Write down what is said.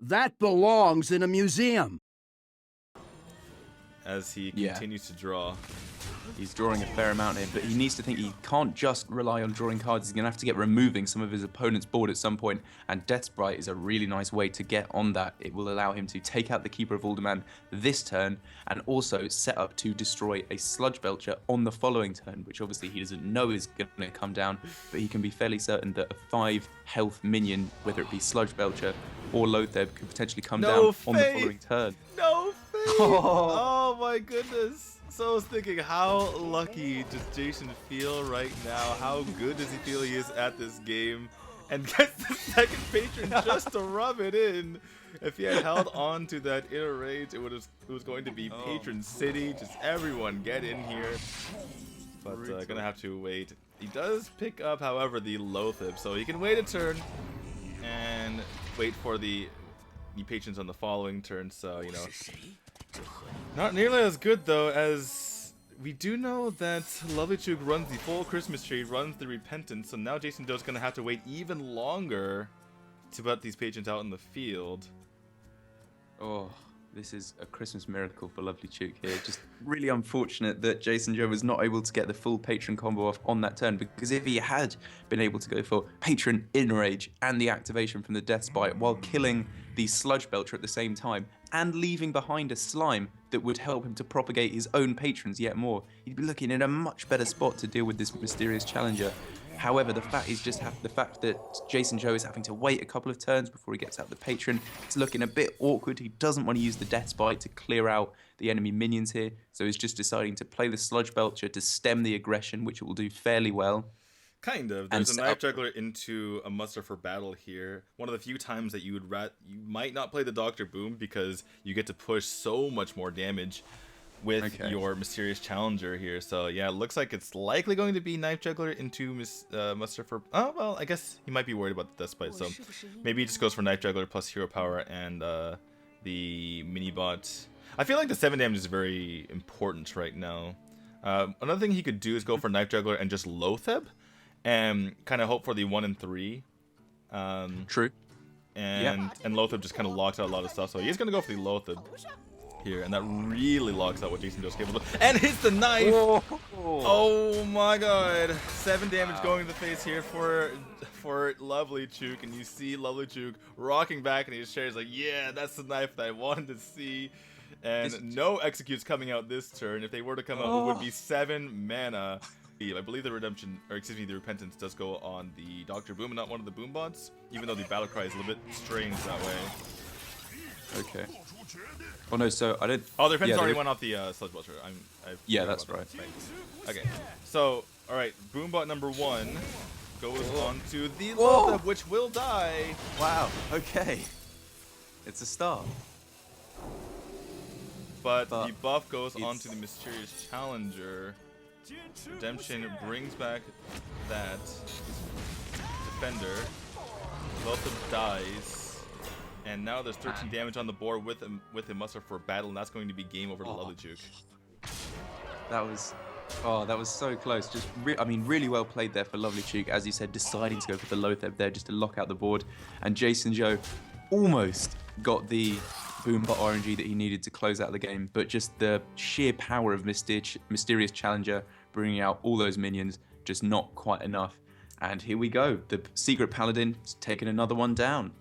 That belongs in a museum. As he continues to draw. He's drawing a fair amount here, but he needs to think he can't just rely on drawing cards. He's going to have to get removing some of his opponent's board at some point, and Death Sprite is a really nice way to get on that. It will allow him to take out the Keeper of Alderman this turn, and also set up to destroy a Sludge Belcher on the following turn, which obviously he doesn't know is going to come down, but he can be fairly certain that a 5 health minion, whether it be Sludge Belcher or Loatheb, could potentially come down on the following turn. No faith! Oh my goodness! So I was thinking, how lucky does Jason feel right now? How good does he feel he is at this game? And gets the second patron just to rub it in. If he had held on to that inner rage, it was going to be Patron City. Just everyone get in here. But gonna have to wait. He does pick up, however, the Loatheb, so he can wait a turn and wait for the patrons on the following turn. So you know. Not nearly as good though, as we do know that Lovely Chook runs the full Christmas tree, runs the Repentance, so now JasonZhou is going to have to wait even longer to put these patrons out in the field. Oh, this is a Christmas miracle for Lovely Chook here. Just really unfortunate that JasonZhou was not able to get the full patron combo off on that turn, because if he had been able to go for patron Enrage and the activation from the Death Spite while killing the Sludge Belcher at the same time, and leaving behind a slime that would help him to propagate his own patrons yet more, he'd be looking in a much better spot to deal with this mysterious challenger. However, the fact that JasonZhou is having to wait a couple of turns before he gets out the patron, it's looking a bit awkward. He doesn't want to use the Death Spite to clear out the enemy minions here, so he's just deciding to play the Sludge Belcher to stem the aggression, which it will do fairly well. Kind of. There's a Knife Juggler into a muster for battle here. One of the few times that you might not play the Dr. Boom because you get to push so much more damage with your Mysterious Challenger here. So yeah, it looks like it's likely going to be Knife Juggler into muster for... Oh, well, I guess he might be worried about the Death Spite, so maybe he just goes for Knife Juggler plus Hero Power and the mini-bot. I feel like the 7 damage is very important right now. Another thing he could do is go for Knife Juggler and just Loatheb, and kind of hope for the 1 and 3. True. And Loatheb just kind of locks out a lot of stuff, so he's going to go for the Loatheb here, and that really locks out what JasonZhou is capable of. And hits the knife! Oh my god. 7 damage going to the face here for Lovely Chook, and you see Lovely Chook rocking back in his chair. He's like, yeah, that's the knife that I wanted to see. And no executes coming out this turn. If they were to come out, it would be 7 mana. I believe the the Repentance does go on the Dr. Boom and not one of the Boom bots, even though the battle cry is a little bit strange that way. Okay. Oh no, so I did. Oh, the Repentance already went off the Sludge Belcher. Yeah, that's right. Okay, so alright, Boom bot number 1 goes on to the Loatheb, which will die. Wow. Okay. It's a start. But the buff goes on to the Mysterious Challenger. Redemption brings back that Defender. Loatheb dies, and now there's 13 damage on the board with a muster for battle, and that's going to be game over to Lovely Chook. That was so close. Just really well played there for Lovely Chook, as you said, deciding to go for the Loatheb there just to lock out the board, and JasonZhou almost got the Boombot RNG that he needed to close out the game, but just the sheer power of Mysterious Challenger bringing out all those minions, just not quite enough. And here we go, the Secret Paladin taking another one down.